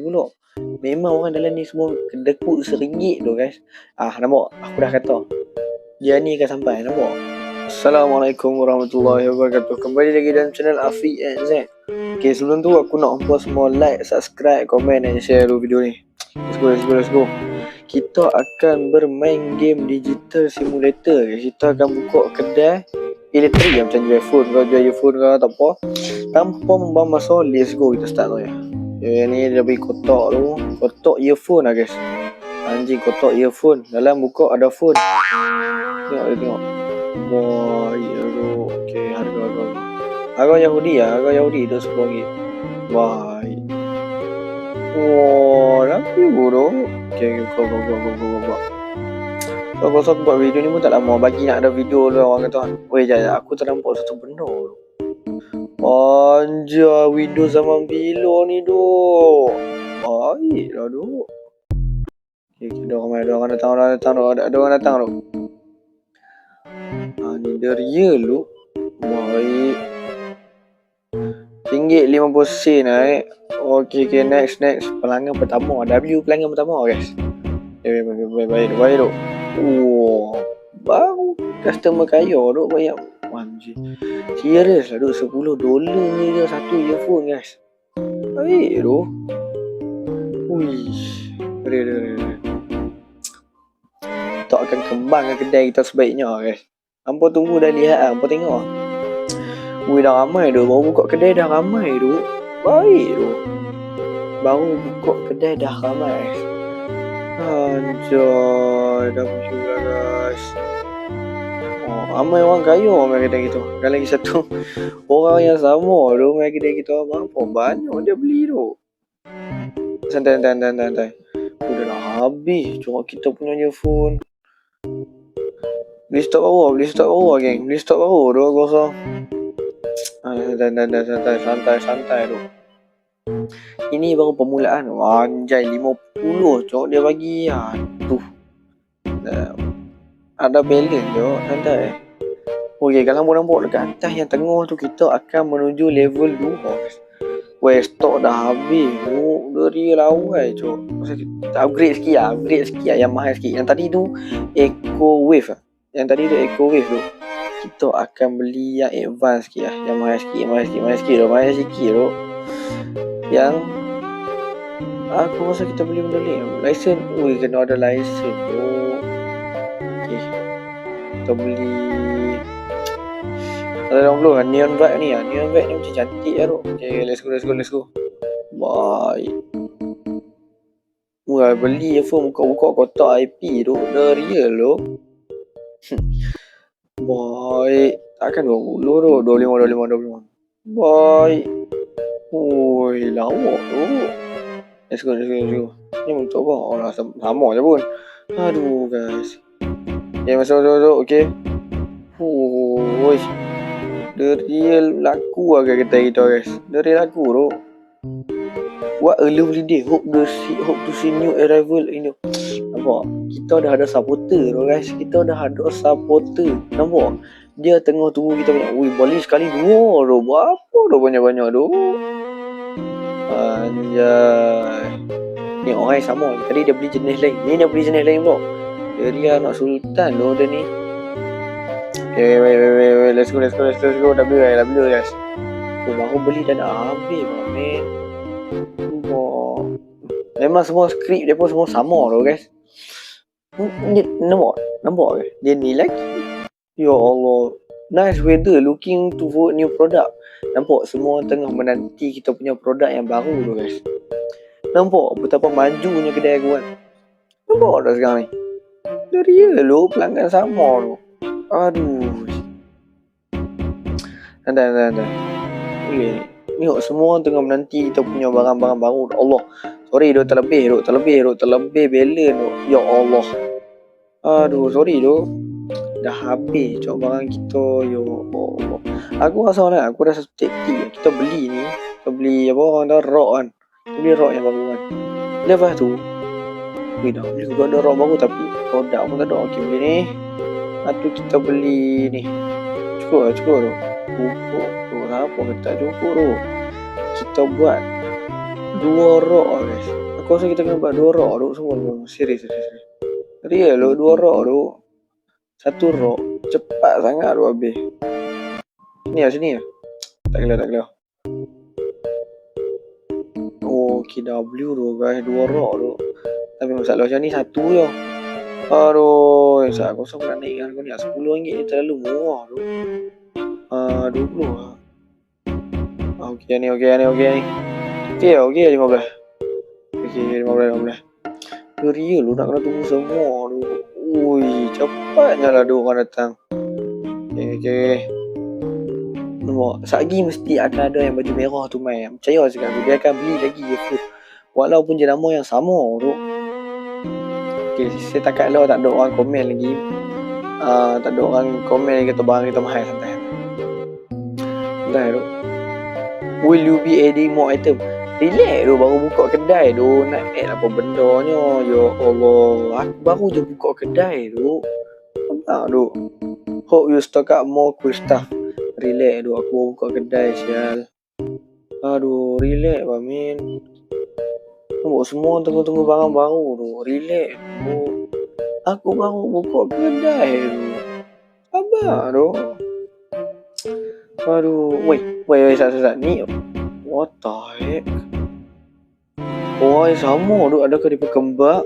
pula. Memang orang dalam ni semua kedekut RM1 tu guys. Nampak? Aku dah kata dia ni akan sampai, nampak? Assalamualaikum warahmatullahi wabarakatuh. Kembali lagi dalam channel Afiq and Z. Okay, sebelum tu aku nak hampa semua like, subscribe, komen dan share dulu video ni. Let's go. Kita akan bermain game digital simulator. Kita akan buka kedai elektrik macam jual phone ke tak apa. Tanpa membuang masa, let's go, kita start tu ya. Ni dia bagi kotak tu. Kotak earphone lah guys. Anjing, kotak earphone. Dalam buka ada phone. Tengok. Boy, okay, harga Yahudi tu RM10. Boy. Lagi bro. Okay, go. So aku buat video ni pun tak lama. Bagi nak ada video tu orang kata. Weh, jap, aku tak nampak satu benda tu. Anjay, Windows zaman bila ni doh. Baiklah doh. Okay, ada orang datang tu. Ni dia real tu. Baik. RM1.50 Okay, next. Pelanggan pertama. W pelanggan pertama guys. Baik tu. Baru customer kaya tu banyak. Anjir. Serius lah tu, $10 je satu earphone guys. Baik tu. Kita akan kembangkan kedai kita sebaiknya guys. Hampa tunggu dah lihat lah, hampa tengok. Dah ramai tu, baru buka kedai dah ramai tu. Baik tu. Baru buka kedai dah ramai. Anjay, dah buka guys. Ramai orang kaya main kedai kita. Dan lagi satu orang yang sama tu main kedai kita. Berapa banyak dia beli tu. Santai. Udah dah habis. Cuma kita punya earphone. Beli stok baru geng. Beli stok baru tu aku rasa. Santai tu. Ini baru permulaan. Anjay, 50 cok dia bagi. Aduh. Ada balance je. Santai. Okay, kalau nampak dekat atas yang tengah tu, kita akan menuju level 2. Weh, stok dah habis. Dari lawai cok. Kita upgrade sikit lah. Yang mahal sikit. Yang tadi tu Echo Wave. Tu kita akan beli yang advance sikit lah. Yang mahal sikit tu. Yang aku rasa kita beli benda ni. License. Kena ada license tu. Okay, kita beli ada orang neon bright ni macam cantik lah tu. Okay, let's go. Bye. Beli earphone buka kotak IP tu. Dah real tu. Bye. Takkan 20 tu. 25. Bye. Lawak tu. Let's go. Ni untuk apa? Sama je pun. Aduh guys. Okay, masuk. Okay. The real laku agak kedai kita guys. The real laku tu. What a lovely day. Hope to see new arrival in you. Nampak? Kita dah ada supporter tu guys. Nampak? Dia tengah tunggu kita banyak. Balik sekali 2 tu. Berapa tu banyak tu? Anjay. Ni orang yang sama. Tadi dia beli jenis lain. Ni dia beli jenis lain pula. Dia anak sultan tu dia ni. Okay, wait. Let's go. W guys. Baru beli dah nak habis men. Memang semua skrip dia pun semua sama tu guys. Ni nampak ke? Dia ni lagi. Ya Allah. Nice weather, looking to vote new product. Nampak semua tengah menanti kita punya produk yang baru tu guys. Nampak betapa majunya kedai aku kan. Nampak dah sekarang ni. Dia real lo, pelanggan sama tu. Aduh. Santai. Tengok semua tengah menanti kita punya barang-barang baru. Allah. Sorry tu terlebih balance tu. Ya Allah. Aduh, sorry tu. Dah habis cok barang kita. Ya Allah. Aku rasa lah, aku rasa taktik. Kita beli ni. Kita beli apa orang dah rock kan. Kita beli rock yang baru kan. Lepas tu dah beli juga ada rock baru tapi produk pun tak ada. Okay, beli ni. Lepas tu kita beli ni. Cukup tu. Cukup tu. Apa kita cukup tu. Kita buat 2 rok lah guys. Aku rasa kita kena buat 2 rok tu semua. Serius. Real lo 2 rok tu. 1 rok cepat sangat tu habis. Sini lah. Tak kena. OKW tu guys, 2 rok tu. Tapi masalah macam ni satu je. Aduh, aku rasa aku nak naikkan kau ni RM10 ni terlalu murah tu. 20 lah. Okey ni. Okey 15. Okey 15. Real lu nak kena tunggu semua tu. Ui, cepatnya lah dia orang datang. Okey. Nampak, lagi mesti akan ada yang baju merah tu main. Percaya sekali dia akan beli lagi je food. Walaupun jenama yang sama tu. Okay, saya takat lah tak ada orang komen lagi. Tak ada orang komen lagi kata barang kita mahal santai. Santai tu. Will you be adding more item? Relax tu, baru buka kedai tu. Nak add apa bendanya? Ya Allah, aku baru je buka kedai tu. Nampak tu. Hope you stock up more cool stuff. Relax tu, aku baru buka kedai sial. Aduh, relax lah min. Nampak semua tunggu barang baru tu. Relax tu. Aku baru buka kedai tu. Sabar tu. Aduh, wait, sat. Ni what the heck? Oh, sama tu. Adakah dia berkembang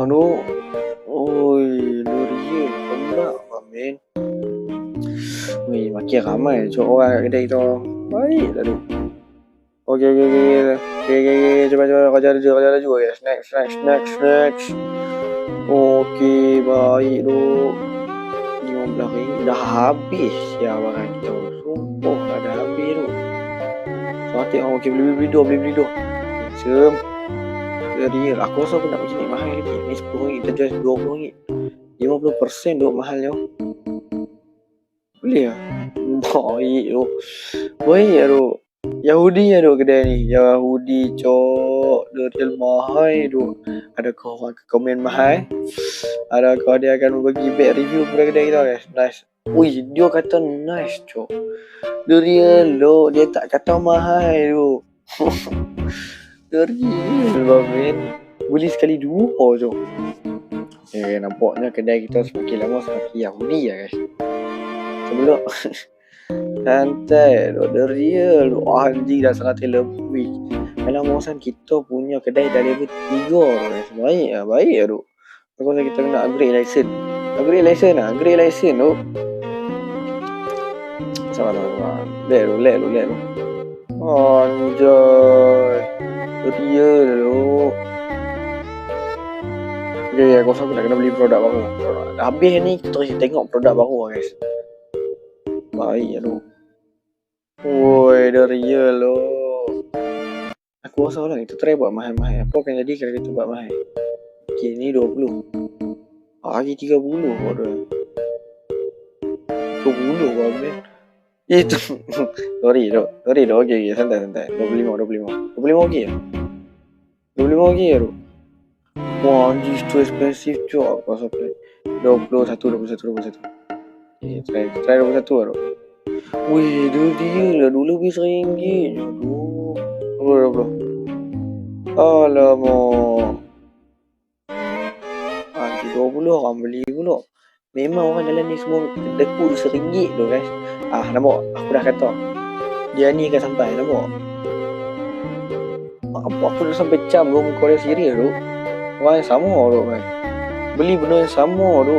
tu? Oi, L'Oreal kembang lah men. Wih, makin ramai cok orang kat kedai tu. Baik lah tu. Okey. Cepat. Raja laju guys. Next. Okey, baik tu. RM15 dah habis ya barang kita. Sumpah dah habis tu. Cantik orang. Okey, beli dua. Sem. Jadi aku rasa aku nak pergi naik mahal lagi. Ni RM10 kita jual RM20. 50% tu mahalnya. Boleh lah. Baik tu. Yahudi tu kedai ni. Yahudi cok. L'Oreal mahal tu. Adakah orang komen mahal? Adakah dia akan berbagi bad review pada kedai kita guys? Nice. Wih, dia kata nice cok. L'Oreal lo, dia tak kata mahal tu. L'Oreal lah men. Beli sekali 2 cok. Nampaknya kedai kita semakin lama semakin Yahudi lah guys. Sebelum santai tu, L'Oreal tu. Anjing dah 100 lebih. Dalam kawasan kita punya kedai dah level 3 tu guys. Baik tu. Aku rasa kita kena upgrade license tu. Sabar. Let tu. Anjay. L'Oreal tu. Okay, aku rasa aku nak kena beli produk baru. Habis ni kita tengok produk baru guys. Baik tu. Woi, L'Oreal tu. Aku rasa lah kita try buat mahal-mahal. Apa akan jadi kalau kita buat mahal? Okay, ni 20. Lagi 30 bodoh. 30 men. Itu. Sorry tu. Okay, santai. 25 okey. 25 okey tu. Wah, anjir too expensive cok. Aku rasa play 21. Okay, try 21 tu. Wih, dia lah dulu lebih RM1 je. Aduh. 20. Alamak. 20 orang beli pula. Memang orang dalam ni semua dekut RM1 tu guys. Nampak? Aku dah kata dia ni akan sampai, nampak? Aku dah sampai cam tu muka dia serius tu. Orang yang sama tu guys. Beli benda yang sama tu.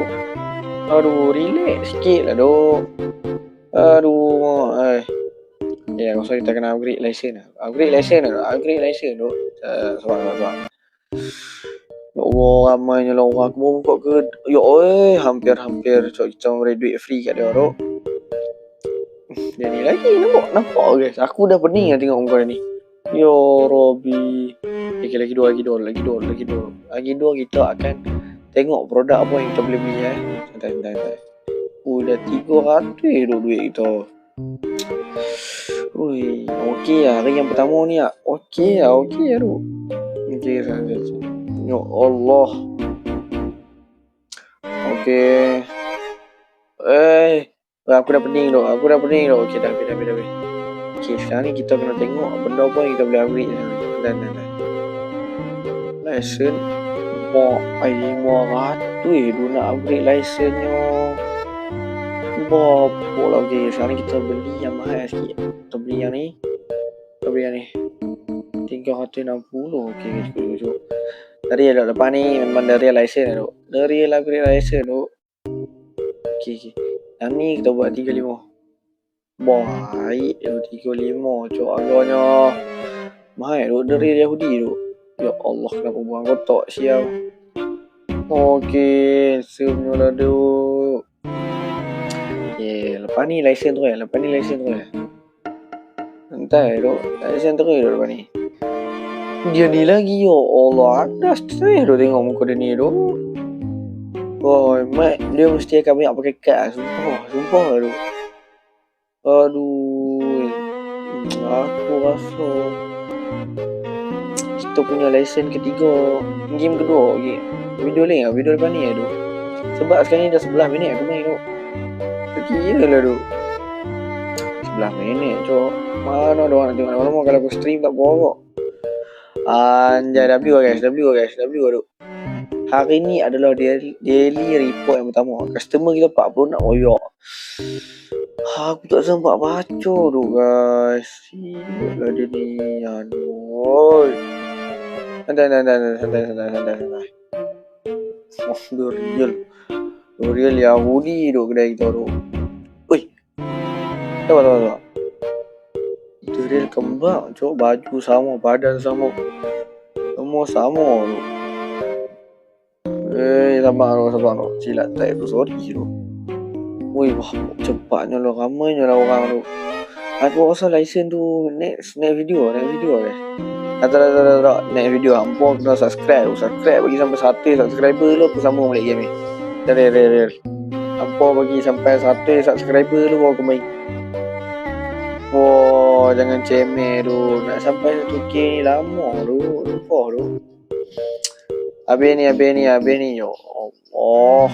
Aduh, relax sikit lah tu. Aduh, ya, aku rasa kita kena upgrade license tu. Sabar. Ya Allah, ramainya lah orang. Aku mau buka ke. Ya hampir cok kita memberi duit free kat dia tu. Dia ni lagi nampak guys. Aku dah pening lah tengok muka ni. Ya Robby. Okay, lagi dua. Lagi dua kita akan tengok produk apa yang kita boleh beli Santai. Dah 300 tu duit kita. Ui, okey lah. Hari yang pertama ni lah. Okey tu. Okey, santai. Ya Allah. Okey. Aku dah pening tu. Okey, dah. Okay, sekarang ni kita kena tengok benda apa yang kita boleh upgrade sekarang ni. Dan. Lesen. Mak, 500 tu nak upgrade lesennya. Berapa lah. Okay, sekarang ni kita beli yang mahal sikit. Kita beli yang ni. 360. Okay, cukup. Dari lepas ni memang dari lesen tu. Dari upgrade lesen tu. Okay. Yang ni kita buat 35. Baik tu 35. Cok agaknya mahal tu dari Yahudi tu. Ya Allah, kenapa buang kotak sial. Okay, semua lah tu. Okay, lepas ni lesen tu Entah tu. Lesen tu lepas ni. Dia ni lagi, ya Allah, ada stress tu tengok muka dia ni tu. Boy, mat, dia mesti akan banyak pakai kad. Sumpah tu. Aduh, aku rasa kita punya lesen ketiga, game kedua, okay. Video lepas ni tu. Sebab sekarang ni dah 11 minit aku main tu. Kira lah tu. 11 minit, cok. Mana ada orang nak tengok lama-lama kalau aku stream tak berapa. Anjay, W tu. Hari ni adalah daily report yang pertama. Customer kita 40 nak royak. Aku tak sempat baca tu guys. Sibuklah dia ni. Aduh. Santai. Real Yahudi tu kedai kita tu. Oi. Tahu. Itu real kembang. Cok, baju sama, badan sama. Semua sama tu. Sabar tu. Silat type tu, sorry tu. Wih, wah, cepatnya lah, ramainya lah orang tu. Aku rasa lesen tu next video guys. Tak. Next video hampa kena subscribe bagi sampai 1 subscriber lu aku sambung balik game ni. Real. Hampa bagi sampai 1 subscriber lu aku main. Wah, jangan cemeh tu. Nak sampai 1k ni lama tu. Lupa tu. Habis ni. Ya Allah.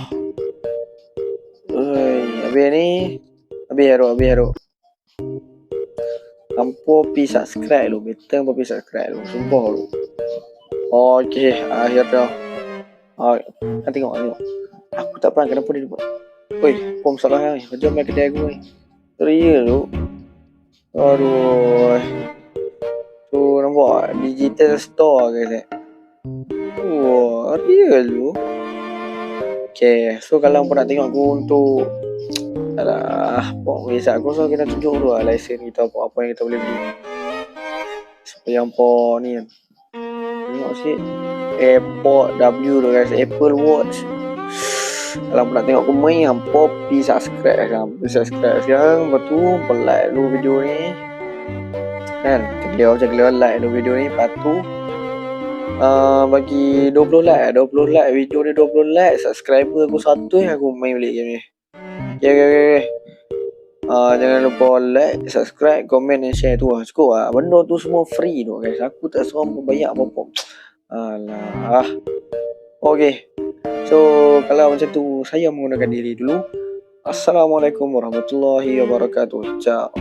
Habis hero. Hampa pi subscribe lu. Betul hampa pi subscribe lu. Sumpah lu. Okay, akhir dah. Tengok. Aku tak faham kenapa dia buat. Oi, apa masalah ni? Kejam main kedai aku ni. Real tu. Aduh. Tu nampak digital store guys. Wah, real tu. Okay, so kalau hampa nak tengok aku untuk biasa aku rasa kita tunjuk dulu lah lesen kita apa yang kita boleh beli. Supaya hampa ni kan. Tengok sikit. AirPod W tu guys, Apple Watch. Kalau nak tengok aku main, hampa pergi subscribe sekarang. Lepas tu like dulu video ni kan, ceklew like dulu video ni. Lepas tu bagi 20 like video ni, 20 like, subscriber aku 1 aku main balik game ni. Okay. Jangan lupa like, subscribe, komen dan share tu lah. Cukup lah. Benda tu semua free tu guys. Aku tak suruh bayar apa-apa. Alah. Okay. So, kalau macam tu, saya menggunakan diri dulu. Assalamualaikum warahmatullahi wabarakatuh. Ciao.